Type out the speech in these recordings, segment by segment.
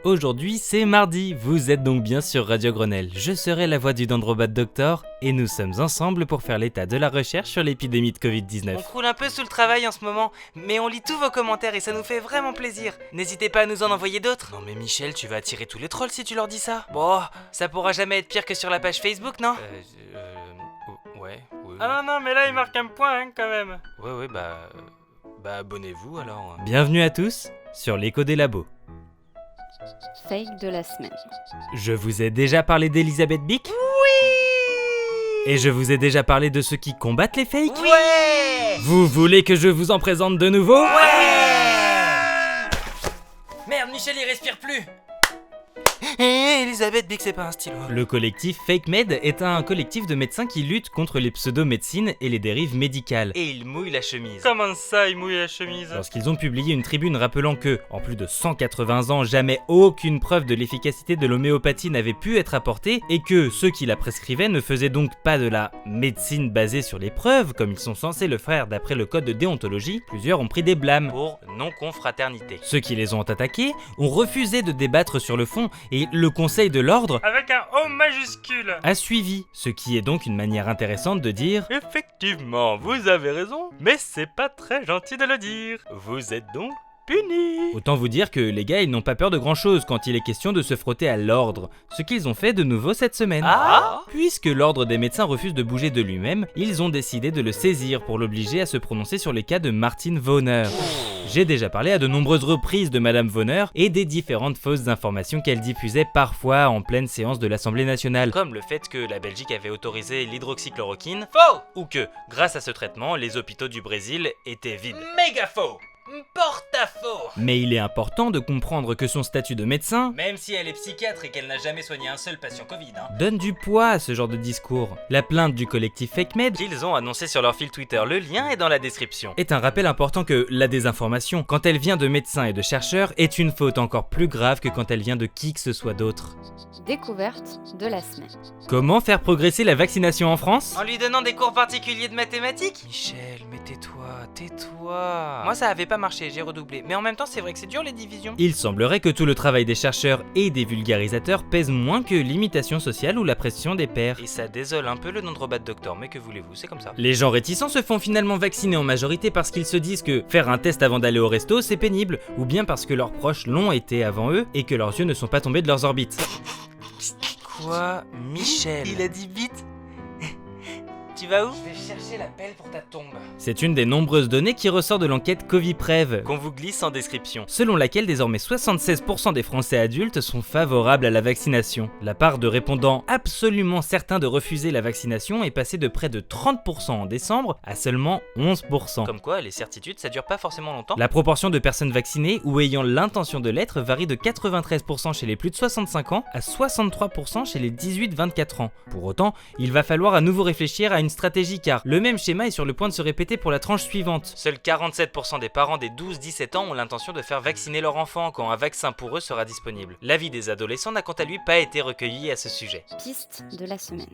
Aujourd'hui c'est mardi, vous êtes donc bien sur Radio Grenelle. Je serai la voix du Dendrobat Doctor et nous sommes ensemble pour faire l'état de la recherche sur l'épidémie de Covid-19. On croule un peu sous le travail en ce moment, mais on lit tous vos commentaires et ça nous fait vraiment plaisir. N'hésitez pas à nous en envoyer d'autres. Non mais Michel, tu vas attirer tous les trolls si tu leur dis ça. Bon, ça pourra jamais être pire que sur la page Facebook, non? Ouais. Ah non, mais là il marque un point hein, quand même. Ouais, bah abonnez-vous alors. Bienvenue à tous sur l'écho des labos. Fake de la semaine. Je vous ai déjà parlé d'Elisabeth Bick ? Oui. Et je vous ai déjà parlé de ceux qui combattent les fakes ? Ouais. Vous voulez que je vous en présente de nouveau ? Ouais. Merde, Michel il respire plus. Elisabeth Bick, c'est pas un stylo. Le collectif FakeMed est un collectif de médecins qui luttent contre les pseudo-médecines et les dérives médicales. Et il mouille la chemise. Comment ça, il mouille la chemise? Lorsqu'ils ont publié une tribune rappelant que, en plus de 180 ans, jamais aucune preuve de l'efficacité de l'homéopathie n'avait pu être apportée, et que ceux qui la prescrivaient ne faisaient donc pas de la médecine basée sur les preuves, comme ils sont censés le faire d'après le code de déontologie, plusieurs ont pris des blâmes. Pour non-confraternité. Ceux qui les ont attaqués ont refusé de débattre sur le fond, et le Conseil de l'ordre Avec un O majuscule. a suivi, ce qui est donc une manière intéressante de dire « Effectivement, vous avez raison, mais c'est pas très gentil de le dire. Vous êtes donc punis. Autant vous dire que les gars, ils n'ont pas peur de grand chose quand il est question de se frotter à l'ordre, ce qu'ils ont fait de nouveau cette semaine. Ah. Puisque l'ordre des médecins refuse de bouger de lui-même, ils ont décidé de le saisir pour l'obliger à se prononcer sur les cas de Martine Voneur. J'ai déjà parlé à de nombreuses reprises de Madame Voneur et des différentes fausses informations qu'elle diffusait parfois en pleine séance de l'Assemblée nationale. Comme le fait que la Belgique avait autorisé l'hydroxychloroquine. Faux. Ou que, grâce à ce traitement, les hôpitaux du Brésil étaient vides. Méga faux. Porte-à-faux. Mais il est important de comprendre que son statut de médecin Même si elle est psychiatre et qu'elle n'a jamais soigné un seul patient Covid, hein. donne du poids à ce genre de discours. La plainte du collectif FakeMed Qu'ils ont annoncé sur leur fil Twitter, le lien est dans la description. est un rappel important que la désinformation, quand elle vient de médecins et de chercheurs, est une faute encore plus grave que quand elle vient de qui que ce soit d'autre. Découverte de la semaine. Comment faire progresser la vaccination en France ? En lui donnant des cours particuliers de mathématiques. Michel, mais tais-toi. Moi ça avait pas marché, j'ai redoublé. Mais en même temps c'est vrai que c'est dur les divisions. Il semblerait que tout le travail des chercheurs et des vulgarisateurs pèse moins que l'imitation sociale ou la pression des pairs. Et ça désole un peu le Dendrobat Doctor, mais que voulez-vous, c'est comme ça. Les gens réticents se font finalement vacciner en majorité parce qu'ils se disent que faire un test avant d'aller au resto c'est pénible, ou bien parce que leurs proches l'ont été avant eux et que leurs yeux ne sont pas tombés de leurs orbites. Quoi, Michel? Il a dit vite. Tu vas où? Je vais chercher la pelle pour ta tombe. C'est une des nombreuses données qui ressort de l'enquête Coviprev, Qu'on vous glisse en description. selon laquelle désormais 76% des Français adultes sont favorables à la vaccination. La part de répondants absolument certains de refuser la vaccination est passée de près de 30% en décembre à seulement 11%. Comme quoi, les certitudes, ça dure pas forcément longtemps. La proportion de personnes vaccinées ou ayant l'intention de l'être varie de 93% chez les plus de 65 ans à 63% chez les 18-24 ans. Pour autant, il va falloir à nouveau réfléchir à une stratégie car le même schéma est sur le point de se répéter pour la tranche suivante. Seuls 47% des parents des 12-17 ans ont l'intention de faire vacciner leur enfant quand un vaccin pour eux sera disponible. L'avis des adolescents n'a quant à lui pas été recueilli à ce sujet. Piste de la semaine.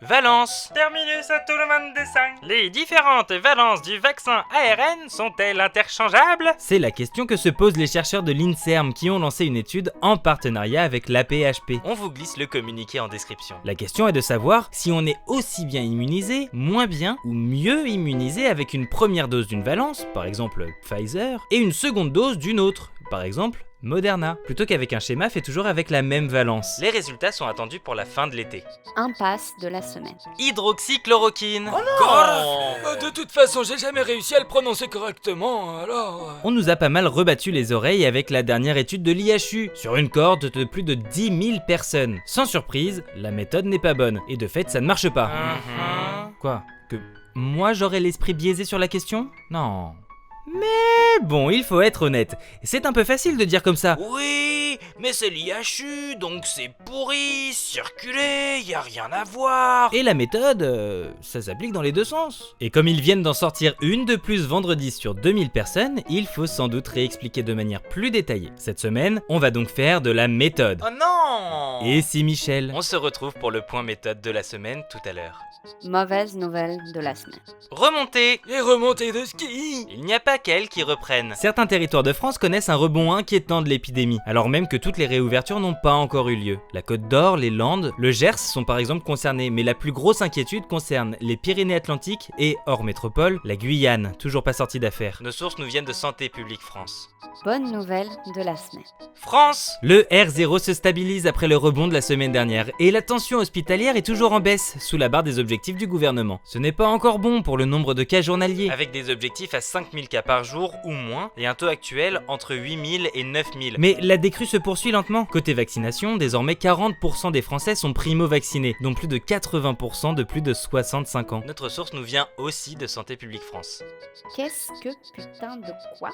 Valence. Terminus à tout le monde dessin. Les différentes valences du vaccin ARN sont-elles interchangeables? C'est la question que se posent les chercheurs de l'INSERM qui ont lancé une étude en partenariat avec l'APHP. On vous glisse le communiqué en description. La question est de savoir si on est aussi bien immunisé, moins bien ou mieux immunisé avec une première dose d'une valence, par exemple Pfizer, et une seconde dose d'une autre, par exemple Moderna, plutôt qu'avec un schéma fait toujours avec la même valence. Les résultats sont attendus pour la fin de l'été. Impasse de la semaine. Hydroxychloroquine. De toute façon, j'ai jamais réussi à le prononcer correctement, alors... On nous a pas mal rebattu les oreilles avec la dernière étude de l'IHU, sur une cohorte de plus de 10 000 personnes. Sans surprise, la méthode n'est pas bonne, et de fait ça ne marche pas. Quoi ? Que moi j'aurais l'esprit biaisé sur la question ? Non. Mais bon, il faut être honnête, c'est un peu facile de dire comme ça. Oui, mais c'est l'IHU, donc c'est pourri, circulé, y a rien à voir. Et la méthode, ça s'applique dans les deux sens. Et comme ils viennent d'en sortir une de plus vendredi sur 2000 personnes, il faut sans doute réexpliquer de manière plus détaillée. Cette semaine, on va donc faire de la méthode. Oh non. Et si Michel ? On se retrouve pour le point méthode de la semaine tout à l'heure. Mauvaise nouvelle de la semaine. Remontée. Les remontées de ski. Il n'y a pas qu'elles qui reprennent. Certains territoires de France connaissent un rebond inquiétant de l'épidémie, alors même que toutes les réouvertures n'ont pas encore eu lieu. La Côte d'Or, les Landes, le Gers sont par exemple concernés, mais la plus grosse inquiétude concerne les Pyrénées-Atlantiques et, hors métropole, la Guyane, toujours pas sortie d'affaire. Nos sources nous viennent de Santé publique France. Bonne nouvelle de la semaine. France. Le R0 se stabilise après le rebond de la semaine dernière, et la tension hospitalière est toujours en baisse, sous la barre des objectifs du gouvernement. Ce n'est pas encore bon pour le nombre de cas journaliers. Avec des objectifs à 5000 cas par jour ou moins, et un taux actuel entre 8000 et 9000. Mais la décrue se poursuit lentement. Côté vaccination, désormais 40% des Français sont primo-vaccinés, dont plus de 80% de plus de 65 ans. Notre source nous vient aussi de Santé publique France. Qu'est-ce que putain de quoi?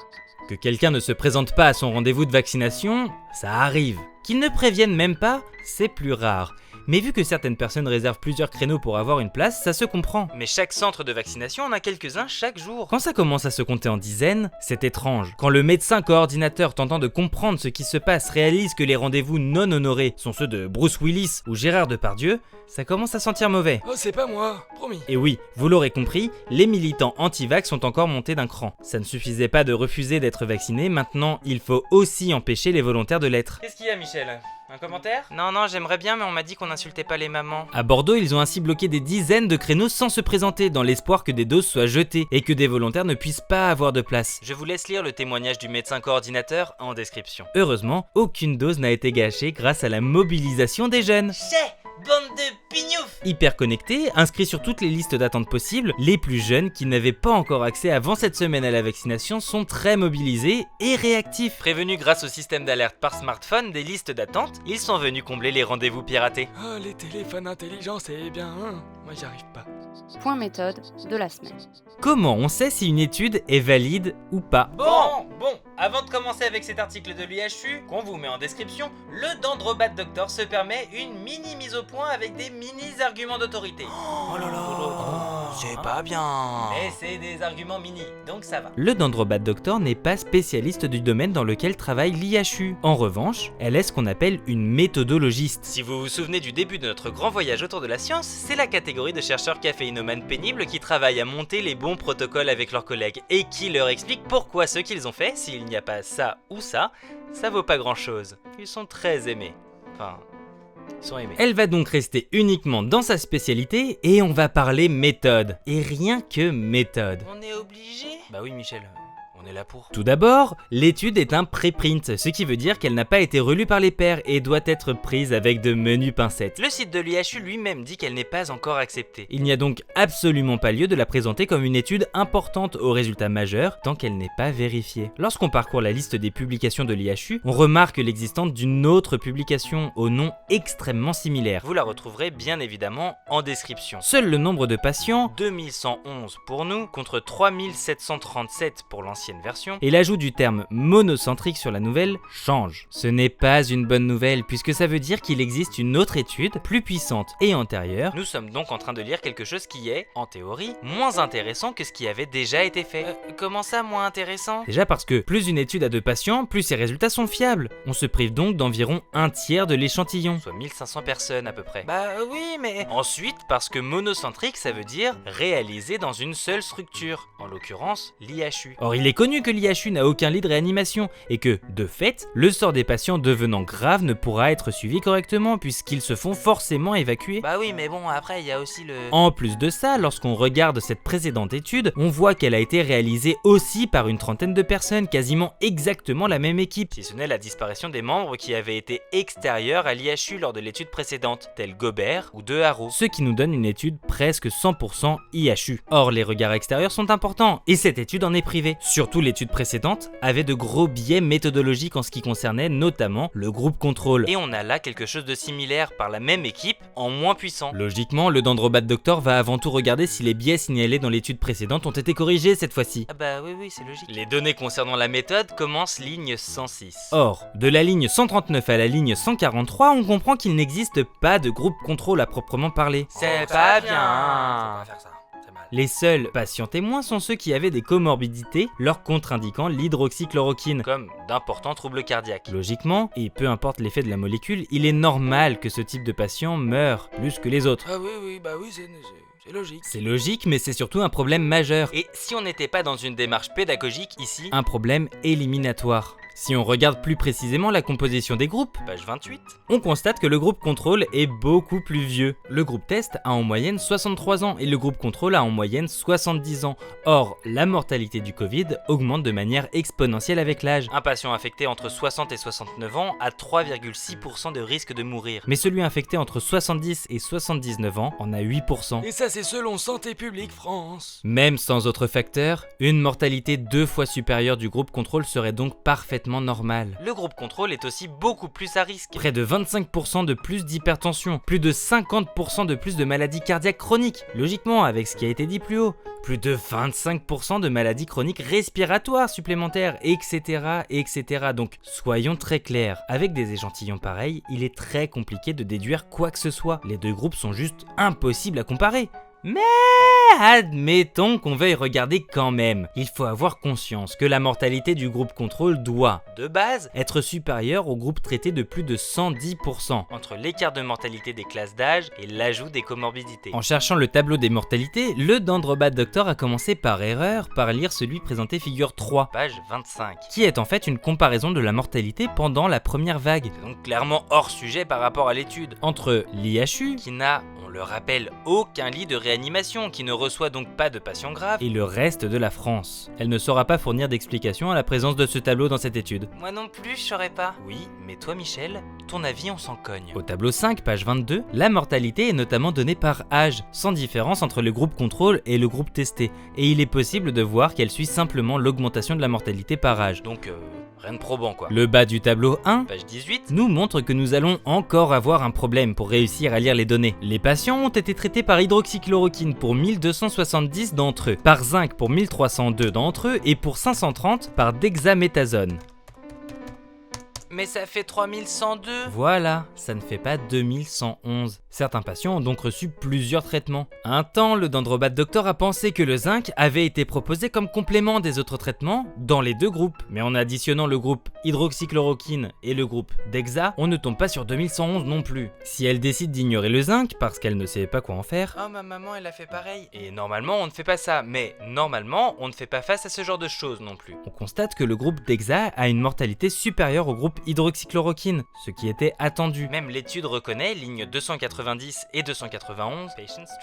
Que quelqu'un ne se présente pas à son rendez-vous de vaccination, ça arrive. Qu'il ne prévienne même pas, c'est plus rare. Mais vu que certaines personnes réservent plusieurs créneaux pour avoir une place, ça se comprend. Mais chaque centre de vaccination en a quelques-uns chaque jour. Quand ça commence à se compter en dizaines, c'est étrange. Quand le médecin coordinateur tentant de comprendre ce qui se passe réalise que les rendez-vous non honorés sont ceux de Bruce Willis ou Gérard Depardieu, ça commence à sentir mauvais. Oh, c'est pas moi, promis. Et oui, vous l'aurez compris, les militants anti-vax sont encore montés d'un cran. Ça ne suffisait pas de refuser d'être vacciné, maintenant il faut aussi empêcher les volontaires de l'être. Qu'est-ce qu'il y a, Michel? Un commentaire? Non, j'aimerais bien, mais on m'a dit qu'on n'insultait pas les mamans. À Bordeaux, ils ont ainsi bloqué des dizaines de créneaux sans se présenter, dans l'espoir que des doses soient jetées et que des volontaires ne puissent pas avoir de place. Je vous laisse lire le témoignage du médecin coordinateur en description. Heureusement, aucune dose n'a été gâchée grâce à la mobilisation des jeunes. Bande de pignoufs! Hyper connectés, inscrits sur toutes les listes d'attente possibles, les plus jeunes qui n'avaient pas encore accès avant cette semaine à la vaccination sont très mobilisés et réactifs. Prévenus grâce au système d'alerte par smartphone des listes d'attente, ils sont venus combler les rendez-vous piratés. Ah, les téléphones intelligents, c'est bien, hein. Moi, j'y arrive pas. Point méthode de la semaine. Comment on sait si une étude est valide ou pas? Bon, avant de commencer avec cet article de l'IHU, qu'on vous met en description, le Dendrobat Doctor se permet une mini mise au point avec des mini arguments d'autorité. Oh là là, c'est pas bien. Mais c'est des arguments mini, donc ça va. Le Dendrobat Doctor n'est pas spécialiste du domaine dans lequel travaille l'IHU. En revanche, elle est ce qu'on appelle une méthodologiste. Si vous vous souvenez du début de notre grand voyage autour de la science, c'est la catégorie de chercheurs caféinomanes pénibles qui travaillent à monter les bons protocoles avec leurs collègues et qui leur expliquent pourquoi ce qu'ils ont fait, s'il n'y a pas ça ou ça vaut pas grand chose. Ils sont très aimés. Enfin, ils sont aimés. Elle va donc rester uniquement dans sa spécialité et on va parler méthode. Et rien que méthode. On est obligé? Bah oui, Michel. On est là pour. Tout d'abord, l'étude est un préprint, ce qui veut dire qu'elle n'a pas été relue par les pairs et doit être prise avec de menues pincettes. Le site de l'IHU lui-même dit qu'elle n'est pas encore acceptée. Il n'y a donc absolument pas lieu de la présenter comme une étude importante aux résultats majeurs tant qu'elle n'est pas vérifiée. Lorsqu'on parcourt la liste des publications de l'IHU, on remarque l'existence d'une autre publication au nom extrêmement similaire. Vous la retrouverez bien évidemment en description. Seul le nombre de patients, 2111 pour nous, contre 3737 pour l'ancienne version, et l'ajout du terme monocentrique sur la nouvelle change. Ce n'est pas une bonne nouvelle puisque ça veut dire qu'il existe une autre étude plus puissante et antérieure. Nous sommes donc en train de lire quelque chose qui est, en théorie, moins intéressant que ce qui avait déjà été fait. Comment ça, moins intéressant? Déjà parce que plus une étude a de patients, plus ses résultats sont fiables. On se prive donc d'environ un tiers de l'échantillon. Soit 1500 personnes à peu près. Bah oui, mais... Ensuite, parce que monocentrique, ça veut dire réalisé dans une seule structure, en l'occurrence l'IHU. Or, il est connu que l'IHU n'a aucun lit de réanimation et que, de fait, le sort des patients devenant grave ne pourra être suivi correctement puisqu'ils se font forcément évacuer. Bah oui, mais bon, après, il y a aussi le... En plus de ça, lorsqu'on regarde cette précédente étude, on voit qu'elle a été réalisée aussi par une trentaine de personnes, quasiment exactement la même équipe. Si ce n'est la disparition des membres qui avaient été extérieurs à l'IHU lors de l'étude précédente, tels Gobert ou De Haro. Ce qui nous donne une étude presque 100% IHU. Or, les regards extérieurs sont importants, et cette étude en est privée. Surtout l'étude précédente avait de gros biais méthodologiques en ce qui concernait notamment le groupe contrôle. Et on a là quelque chose de similaire par la même équipe, en moins puissant. Logiquement, le Dendrobat Doctor va avant tout regarder si les biais signalés dans l'étude précédente ont été corrigés cette fois-ci. Ah bah oui, c'est logique. Les données concernant la méthode commencent ligne 106. Or, de la ligne 139 à la ligne 143, on comprend qu'il n'existe pas de groupe contrôle à proprement parler. C'est pas bien. On va faire ça, c'est mal. Les seuls patients témoins sont ceux qui avaient des comorbidités leur contre-indiquant l'hydroxychloroquine. Comme d'importants troubles cardiaques. Logiquement, et peu importe l'effet de la molécule, il est normal que ce type de patient meure plus que les autres. Ah oui, c'est logique. C'est logique, mais c'est surtout un problème majeur. Et si on n'était pas dans une démarche pédagogique ici, Un problème éliminatoire. Si on regarde plus précisément la composition des groupes, page 28, on constate que le groupe contrôle est beaucoup plus vieux. Le groupe test a en moyenne 63 ans et le groupe contrôle a en moyenne 70 ans. Or, la mortalité du Covid augmente de manière exponentielle avec l'âge. un patient infecté entre 60 et 69 ans a 3,6% de risque de mourir. Mais celui infecté entre 70 et 79 ans en a 8%. Et ça, c'est selon Santé publique France. Même sans autre facteur, une mortalité 2 fois supérieure du groupe contrôle serait donc parfaitement normale. Le groupe contrôle est aussi beaucoup plus à risque. Près de 25% de plus d'hypertension, plus de 50% de plus de maladies cardiaques chroniques, logiquement avec ce qui a été dit plus haut, plus de 25% de maladies chroniques respiratoires supplémentaires, etc., etc. Donc soyons très clairs, avec des échantillons pareils, il est très compliqué de déduire quoi que ce soit. Les deux groupes sont juste impossibles à comparer. Mais admettons qu'on veuille regarder quand même. Il faut avoir conscience que la mortalité du groupe contrôle doit, De base, être supérieure au groupe traité de plus de 110%. entre l'écart de mortalité des classes d'âge et l'ajout des comorbidités. En cherchant le tableau des mortalités, le Dendrobat Doctor a commencé par erreur par lire celui présenté figure 3, Page 25. qui est en fait une comparaison de la mortalité pendant la première vague, C'est donc clairement hors sujet par rapport à l'étude. entre l'IHU Qui n'a, on le rappelle, aucun lit de réanimation, qui ne reçoit donc pas de patients graves. et le reste de la France. Elle ne saura pas fournir d'explication à la présence de ce tableau dans cette étude. Moi non plus, je saurais pas. Oui, mais toi Michel, ton avis on s'en cogne. Au tableau 5, page 22, la mortalité est notamment donnée par âge, sans différence entre le groupe contrôle et le groupe testé, et il est possible de voir qu'elle suit simplement l'augmentation de la mortalité par âge. Donc, rien de probant quoi. Le bas du tableau 1 Page 18. nous montre que nous allons encore avoir un problème pour réussir à lire les données. Les patients ont été traités par hydroxychloroquine pour 1270 d'entre eux, par zinc pour 1302 d'entre eux et pour 530 par dexaméthasone. Mais ça fait 3102. Voilà, ça ne fait pas 2111. Certains patients ont donc reçu plusieurs traitements. Un temps, le Dendrobat Doctor a pensé que le zinc avait été proposé comme complément des autres traitements dans les deux groupes. Mais en additionnant le groupe hydroxychloroquine et le groupe Dexa, on ne tombe pas sur 2111 non plus. Si elle décide d'ignorer le zinc parce qu'elle ne sait pas quoi en faire, Oh, ma maman, elle a fait pareil. Et normalement, on ne fait pas ça. Mais normalement, on ne fait pas face à ce genre de choses non plus. on constate que le groupe Dexa a une mortalité supérieure au groupe hydroxychloroquine, ce qui était attendu. Même l'étude reconnaît, lignes 290 et 291,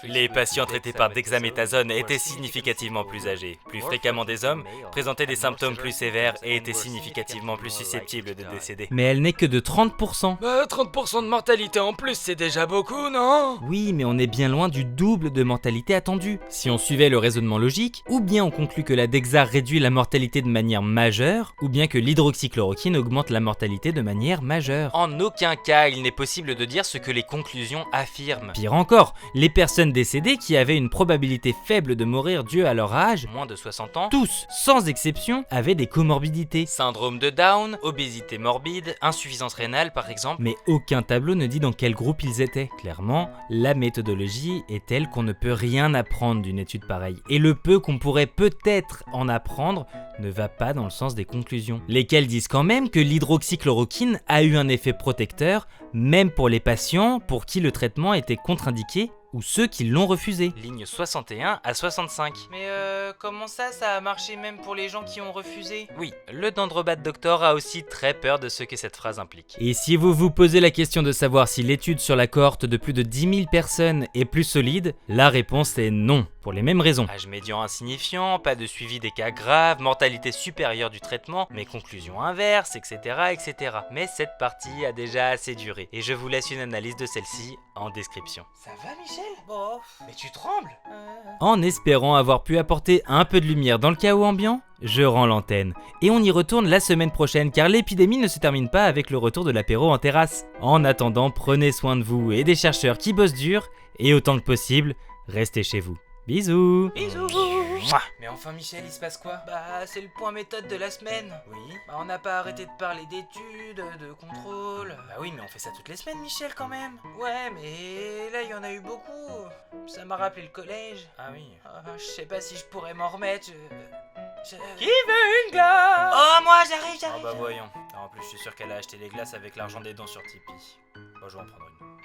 Les patients traités par dexaméthasone étaient significativement plus âgés, plus fréquemment des hommes, présentaient des symptômes plus sévères et étaient significativement plus susceptibles de décéder. Mais elle n'est que de 30%. Bah, 30% de mortalité en plus, c'est déjà beaucoup, non? Oui, mais on est bien loin du double de mortalité attendue. Si on suivait le raisonnement logique, ou bien on conclut que la Dexa réduit la mortalité de manière majeure, ou bien que l'hydroxychloroquine augmente la mortalité de manière majeure. En aucun cas, il n'est possible de dire ce que les conclusions affirment. Pire encore, les personnes décédées qui avaient une probabilité faible de mourir due à leur âge, Moins de 60 ans, tous, sans exception, avaient des comorbidités. syndrome de Down, obésité morbide, insuffisance rénale par exemple. Mais aucun tableau ne dit dans quel groupe ils étaient. Clairement, la méthodologie est telle qu'on ne peut rien apprendre d'une étude pareille. Et le peu qu'on pourrait peut-être en apprendre ne va pas dans le sens des conclusions. Lesquelles disent quand même que l'hydroxychloroquine a eu un effet protecteur, même pour les patients pour qui le traitement était contre-indiqué ou ceux qui l'ont refusé. Ligne 61 à 65. Mais comment ça a marché même pour les gens qui ont refusé? Oui, le Dendrobat Doctor a aussi très peur de ce que cette phrase implique. Et si vous vous posez la question de savoir si l'étude sur la cohorte de plus de 10 000 personnes est plus solide, la réponse est non, pour les mêmes raisons. Âge médian insignifiant, pas de suivi des cas graves, mortalité supérieure du traitement, mais conclusion inverse, etc., etc. Mais cette partie a déjà assez duré, et je vous laisse une analyse de celle-ci en description. Ça va Michel? Bon, mais tu trembles? En espérant avoir pu apporter un peu de lumière dans le chaos ambiant, je rends l'antenne. Et on y retourne la semaine prochaine car l'épidémie ne se termine pas avec le retour de l'apéro en terrasse. En attendant, prenez soin de vous et des chercheurs qui bossent dur, et autant que possible, restez chez vous. Bisous. Bisous. Mouah. Mais enfin Michel, il se passe quoi? Bah, c'est le point méthode de la semaine. Oui. Bah, on n'a pas arrêté de parler d'études, de contrôle. Bah oui, mais on fait ça toutes les semaines Michel quand même. Ouais, mais là, il y en a eu beaucoup. Ça m'a rappelé le collège. Ah oui. Ah, je sais pas si je pourrais m'en remettre. Qui veut une glace? Oh, moi, j'arrive. Ah bah voyons. En plus, je suis sûr qu'elle a acheté les glaces avec l'argent des dons sur Tipeee. Bah je vais en prendre une.